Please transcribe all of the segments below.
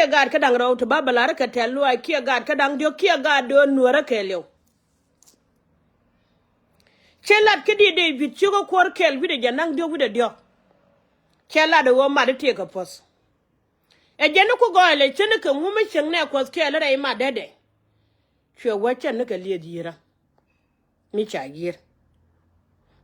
kia gad kadang raw to babalara ka telu ai kia gad kadang dio kia gad do nuera kelio chelat kidi de bit chugo kwor kel bi de janang dio bi de dio chela de wo ma de tie ka pos e jenu ko goile chene ka ngumi cheng ne ko kel re ma dede chwe wacha ne ka lie dira mi cha gir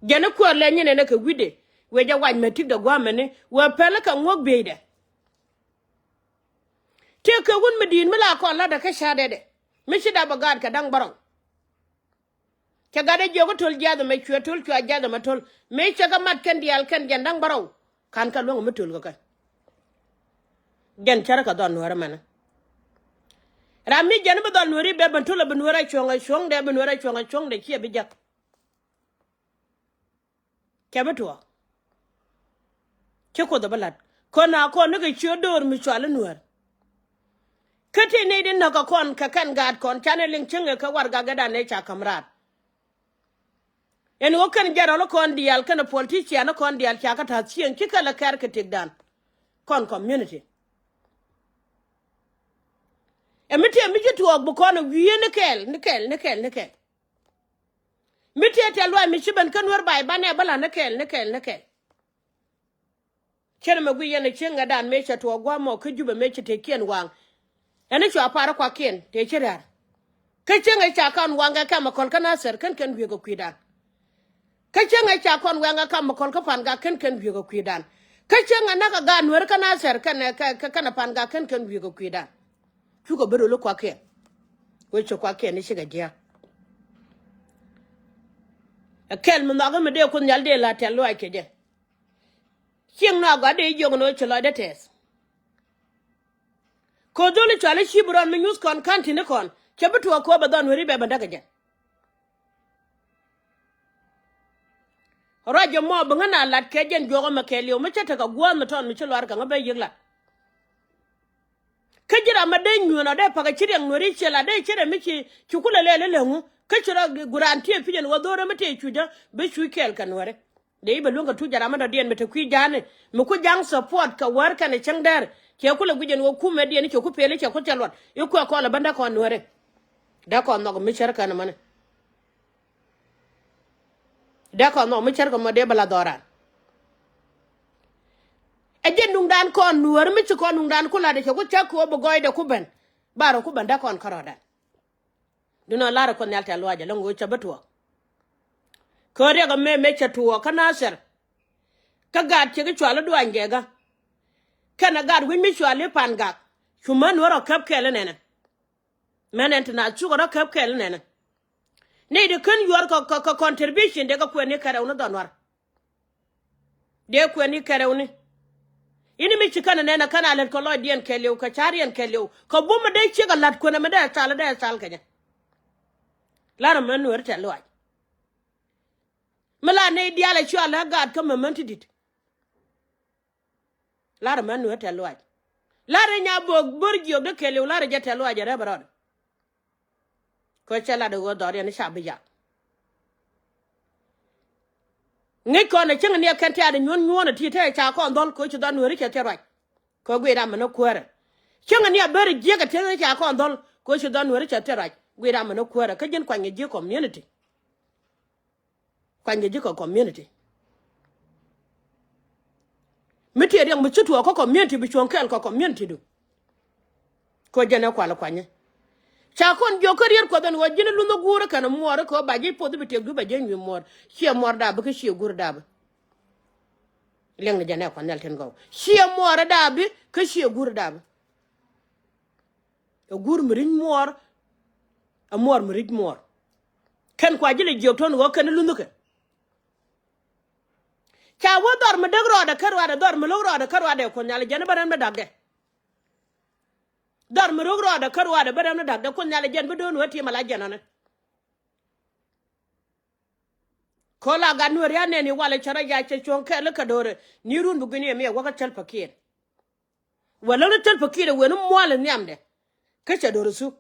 jenu ko le nyene ne ka wide we ja wan metik de gwa mene we pele ka ngok beide te ka won medin mala ko la da ka sha dede mi shi da bagad ka dang barong ke gade jogo tol jada me chwe tol chwa jada ma tol me chaga mat kan dial kan jandang baraw kan ka longo mutul ko kan gen chara ka don wara mana rami jan ba don wari be ban tol ban wara chonga chong de ban wara chonga chong de kia bijak ke beto ke ko da balat ko na ko ne ga chwe dor mi chwala nuar kate ne din na ka kon ka kan gad kon channeling chinga ka war ga gada ne cha kamrat en wokan jara lo kon dial kana politician kon dial chaka ta chien kika la kar ka tigdan kon community emite mi jitu og bu kon wiye ne kel mite te lwa mi chiban kan wer bay bane bala ne kel chere ma guye ne chenga dan me cha to gwa mo ka juba me chite kien wang ene cho apara kwa kien te chira ka chenga cha kan wanga ka ma kon kana ser kan wi go kwidan kachenga cha kon wenga kam kon ka panga ken wi go kwidan kachenga naka ga nwer kana ser kana panga ken wi go kwidan chuko bero lo kwa ke we cho kwa ke ni shiga dia akel mo naga me de ko nyal de la telo ake de king na ga de jogo no chelo de tes ko dole chale shibron mi news kon kantine kon chebutu ko ba don weri be bandaga je rajo mo bangana lat kejen jogo makelio ma chata ka gwa maton mi chelo arka ngabe yigla kajira ma de nyuna de paga chireng nori chela de chere mi chi chukula le ngu kachira guranti e pijen wadore mate chuja be chukel kanware de ibe lunga tujara ma da dien mete kwi jane mu ku jang support ka war kan changdar ke kula gujen wo ku me dien ke ku pele ke ku chalwat iko ko la banda ko nware da ko no mi cherka na mane da ko no mi cherka mo de bala dora ejen nung dan kon nuer mi ci kon nung dan kula de ko chako bo goyde ku ben baro ku ben da kon karoda dino lara kon yalta lwaje longo chabatuwa ko re ga me chatuwa kana ser ka gad ci ga chwala duange ga kana gad wi mi chwale panga chuman woro kap kele nene menen na chu ga kap kele nene ne de kan yor ko contribution de ga ko ne kare uno donwar de ko ni kare uni ini mi chikana nena kana len ko lo dien keleu ka charien keleu ko buma de chiga lat ko na me de sal kanya lara men wer ta lo mala ne diala chu ala gad ka mementi dit lara men wer ta lo lara nya bog borgio de keleu lara jata lo ajare barod ko chala de go dori ni shabiya ngi ko na chinga ne kan ta de nyon ti ta cha ko ndol ko chu dan wer ke terwa ko gwe da mena kwara chinga ne ber je ga te cha ko ndol ko chu dan wer ke terwa gwe da mena kwara ka jin kwanye je community kwanye je ko community miti ri mu chutu ko community bi chon kel ko community du ko jana kwala kwanye cha kon jo career ko dan wajina lundo gura kana muore ko baji podu bi tegdu ba jenyu mor chi mor da ba ke chi gur da ba leng jana ko nal ten go chi mor da bi ke chi gur da ba e gur mrin mor a mor mrid mor ken kwa jile jo ton go kan lundo ke cha wo dor me degro da karwa da dor me logro da karwa da ko nyal jana baran da dagge dar mi rogro da karwa da badam da da kun nyale jen bedon wati mala jenone ko la ga Nueri ya ne ni wala chara ya che chon ke le kadore ni run bu gni me waka chal fakir wala le chal fakir we no moale nyamde ke che dore su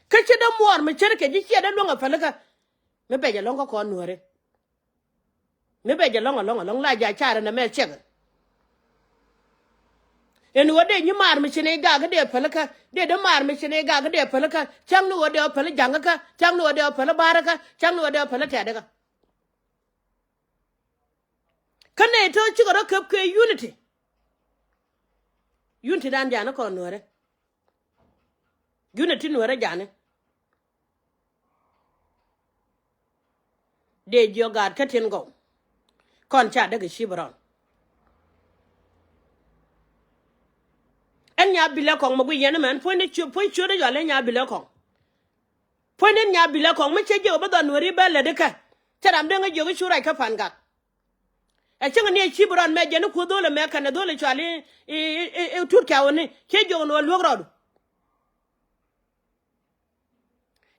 ke che da moar me cherke ji che da longa falaka me beje longa ko Nueri me beje longa la ja chara na me chega en wode ni mar mi chine ga de pelaka de mar mi chine ga de pelaka chang no wode pel jangaka chang no wode pel baraka chang no wode pel tadaka kane to chigoro kep ke unity dan jana ko Nuer unity Nuer jana de jogat katin go kon cha daga shibron en nya bila kong mo yen man point chu de yale nya bila kong point nya bila kong me che jo ba don Nuer ba le de ka charam de nga jo ga shura ka fan ga a chinga ne shibron me je ne ko dole me kana dole chale e turka woni che jo no logrod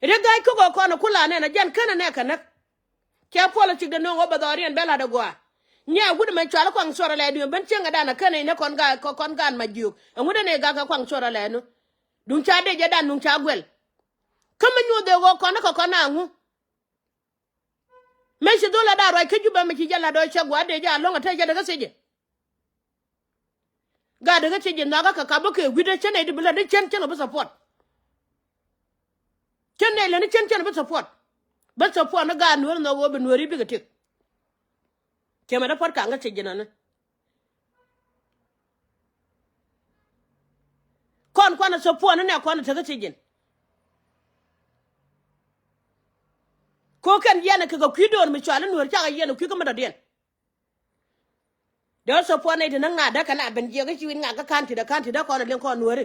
ire ga ko no kula ne na jan kana ne kana ke politic de no ba dorian bela de gwa nya gudu man chala kwang sora le du ben chenga dana kana ne kon gan ma juk ngude ne ga kwang sora le no dun cha de je dan dun cha gwel kama nyu de go kona ngu me shi dola da ro ke juba me ki jala do che gwa de ja longa te je daga seje ga daga seje na ga ka ba ke gude chene de bela de chen ba support chene le ne chen ba support ba support na ga Nuer no wo be Nueri bi ga tik kema da pot ka nga seje na kon kwana support ne kon ta ga seje ko kan yana kaga kwido mi chwala Nuer cha ga yana kwi kama da den da support ne nan nga da kana ben je ga chiwin nga ga kanti da ko na len ko Nuer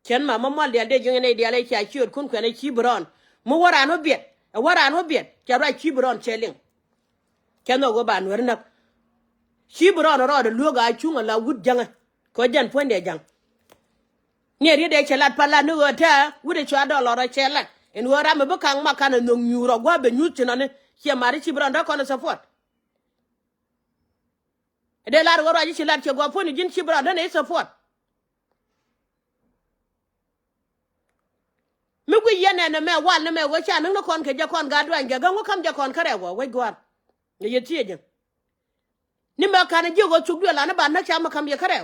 ken ma mal de jenge ne de le cha chiot kun kwene chi bron mu wara no biet cha ra chi bron cheling ken no go ba Nuer na chi bron ro de lu ga chunga la wud janga ko jan ponde jang nyeri de chelat pala no ta wude chwa do loro chelat en wara me bakang makana no nyuro gwa be nyuti na ne che mari chi bron da ko na support de lar woro ji chelat che gwa poni jin chi bron da ne support me gu yene na me wal na me wo cha no kon ke ja kon ga dwan ga ngo kam ja kon kare wo we gwa ne yeti je ni me kana ji go chugdu la na ba na cha ma kam ye kare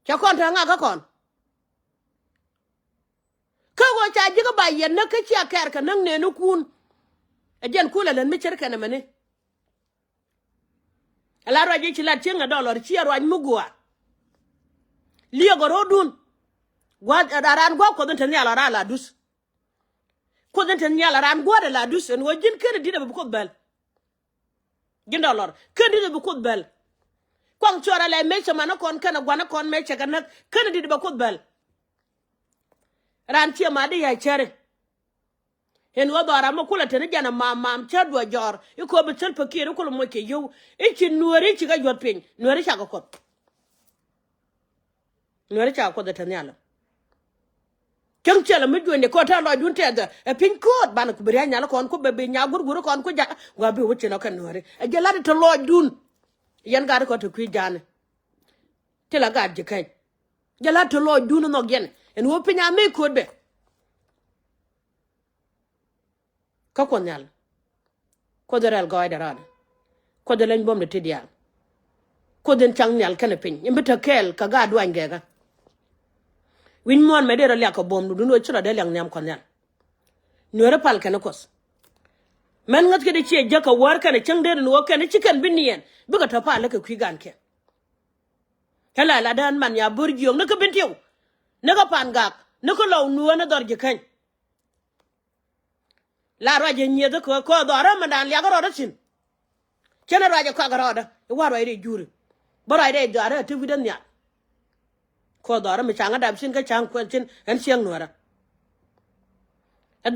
cha kon ta nga ka kon ka go cha ji ga ba yen na ka cha kar ka nan ne nu kun e jen kula len mi cher kana mane ala ro ji la chenga dollar chi ro an mugwa liya go rodun gwa daran gwa ko den tan yala ra la dus ko den tan yala ran gwa da la dus en wajin kene dida bu ko bel gin dollar kene dida bu ko bel kwang chora le me chama na kon kana gwana kon me chaka na kene dida bu ko bel ran chi ma de ya chere en wo dora mo kula tan jana mam chadwa jor iko be tel pakire ko mo ke yo e chi Nueri chi ga jot pin Nueri cha ko Nueri cha ko da tan yala kem chela mi jonde ko ta lo dun te da pin ko ban ko bari nyala kon ko be nya gurguru kon ko ja wa be wuce no kan Nueri e je la to lo dun yan ga ko to kwi jane te la ga je kai je la to lo dun no gen en wo pinya me ko be ka ko nyal ko deral go da rada ko de len bom de tidial ko den chang nyal kan pin yimbe ta kel ka ga duan ge ga win mon me de ro la ko bom du no chira de lang nyam ko nyal Nueri pal kan kos men ngat ke de che jaka war kan chang de no kan chicken binien buga ta pa la ka kwi gan ke kala la dan man ya burgiyo na ka bintiyo na ka pan gak na ko law nuwa na dor je kan la raje nyeda ko dora man dan ya garo chin chena raje ko garo da waro ire juri bara ire dara te widan ya ko dora mi changa dab chin ka chang kwen chin en chiang Nuera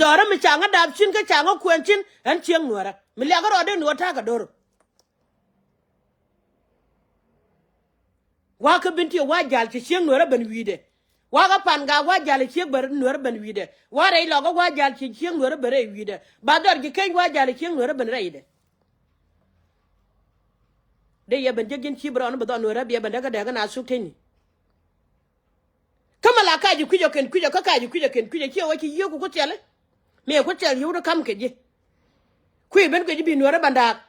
dora mi changa dab chin ka changa kwen chin en chiang Nuera mi la garo de no ta ga dor wa ka binti wa jal ci chiang Nuera ben wide wa ga pan ga wa jal ci bar Nuera ben wide wa re lo ga wa jal ci chiang Nuera bare wide ba dor gi ken wa jal chiang Nuera ben reide de ya ben jegin ci bron ba do Nuera bi ben daga daga na su teni kama la ka ji kujo ken kujo ka ji kujo ken kujo ci wa ci yoku ko tele me ko tel yodo kam ke je ku ben ko ji bi Nuera banda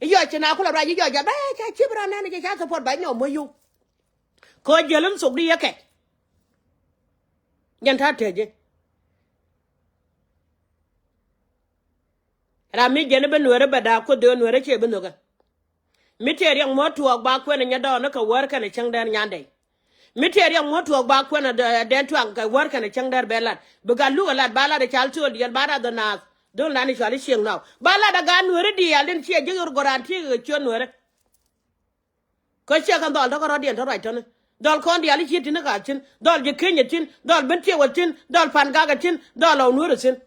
yo china kula ra yo ja ba cha chibra na ni cha support ba nyo mo yu ko jelum sok di yake yan ta teje ra mi jene be Nueri ba da ko de Nueri che be noga mi ter yang mo tuok ba ko nya do na ka war ka ne chang dan nyande mi ter yang mo tuok ba ko na den tuang ka war ka ne chang dar belat bu ga lu lat ba la de chal tu yan ba da do na don la ni chali sieng naw ba la da ga Nueri di ya len che je yor garanti ke cho Nueri ko che kan dol da ko rodien to right to dol kon di ali chiti na ka chin dol je kenya chin dol ben che wa chin dol pan ga chin dol o Nueri chin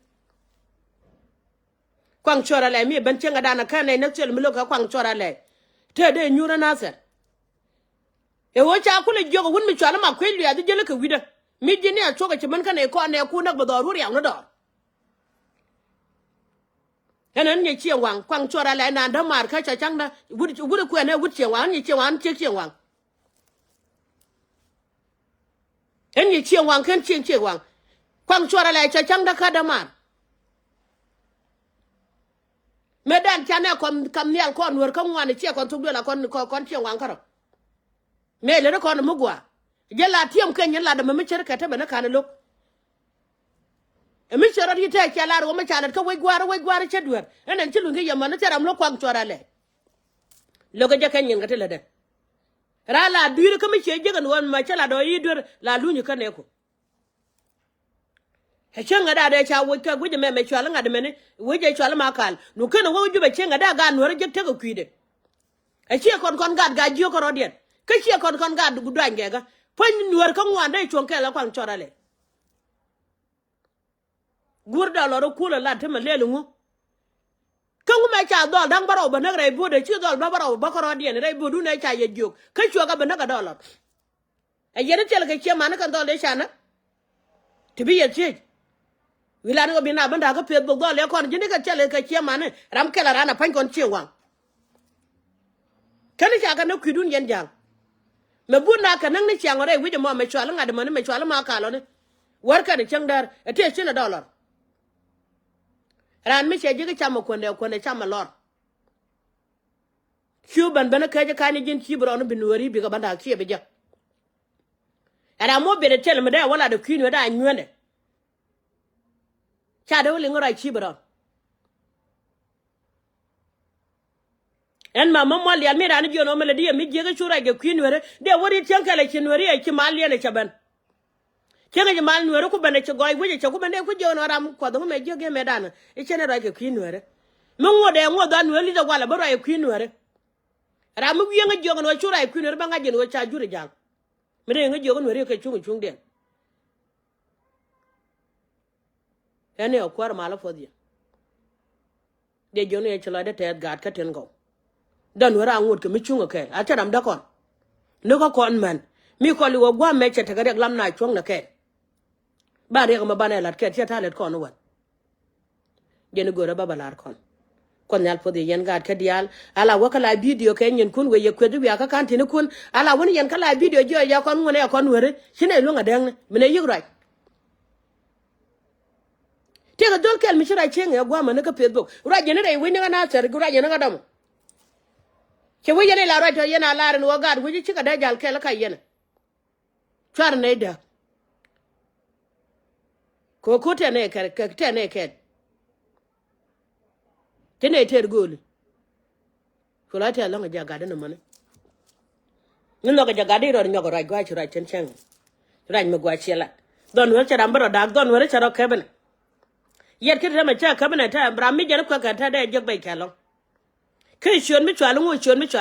kwang chora le mi ben chenga dana ka ne na chel mi lo ka kwang chora le te de nyura na se e wo cha ku le jogo wun mi chala ma kweli ya de jele ka wida mi jini a choga chiman ka ne ko ne ku na bodo ru ya no do enen ni chi wang kwang chora le na da mar ka cha chang da wud ku ne wud chi wang ni chi wang chi wang en ni chi wang kan chi wang kwang chora le cha chang da ka da mar medan chane kam nial kon wer kam wane che kon tugdo la kon che wan karo me le ko no mugwa jela tiem ken la da me cher ka ta bana kana lok e mi cher ri ta cha la ro me cha ka we gwara che duer enen chi lu ngi yamana teram lo kwang chora le lo ga jakan yin gata la da ra la duir ka mi che jegan won ma cha la do yi dur la lu ni ka ne ko he chenga da cha wo ka guje me chwala ngade mene wo je chwala makal nu kana wo jube chenga da ga Nueri je te ko kwide e che kon gad ga jio ko rodien ka che kon gad gu dwange ga pon Nueri ka ngwa dai chon kala kwang chorale gurda loro kula la te malelu ngu ka ngu me cha dol dang baro ba na re bo de chi dol ba baro ba ko rodien re bo du ne cha ye jio ka chwa ga ba na ga dollar e yene tel ka che man kan dol de chana tibi ye che wilani go bina banda ga pet bo le kon jini ka chele ka chiamane ram kala rana pan kon chiwang kani cha ka no kidun yen jang me buna ka nang ni chang re wi mo me chwala ngade man me chwala ma ka lo ne war ka ni changdar ete china dollar ran mi che jiga chama ko ne chama lor Cuban bana ka je kani jin chibro no Nueri bi ga banda chi be ja ara mo be de tel me da wala de kwinu da nywende cha de wali ngora chibro en ma mamma li almira ni jono mele die mi jega chura ge Nueri de wori tiankale Nueri e chi mal yene chaban kenga je mal Nueri ku bane che goy wuje che ku bane ku jono ram ko do me jege me dana e chene ra ge Nueri mo ngode ngoda Nueri da wala baro e Nueri ram wi nga jogo no chura e Nueri ba nga je no cha jure jang me de nga jogo Nueri ke chung den ene o kwar mala fodi de jono e chula de te gat ka ten go dan wara ngut ke mi chunga ke a taram da kon no ko kon man mi ko li wo gwa me che te ga lam na chung na ke ba re ma bana lat ke ta let kon wat de no gora babalar kon yal fodi yen gat ka dial ala wakala video ke nyen kun we ye kwedu ya ka kan tin kun ala woni yen kala video jo ya kon ngone kon were shine lu nga den mine yigrai tega dol kel mi shira chenge ya gwa man ka Facebook ra jene re we ni na ser ra jene ga dam ke we jene la ra to yena la ren wo gad we ci ka da jal kel ka yena char ne da ko te ne ka te ne ke tene ter gol ko la te la nga jaga da man ni no ga jaga de ro nyogo ra gwa ci ra chen chen ra mi gwa ci la don wer cha dambaro da don wer cha ro keben yer kete ma cha kabana ta bra mi jar ko ka ta da jog bay kalon kai shon mi chwalu ngo shon mi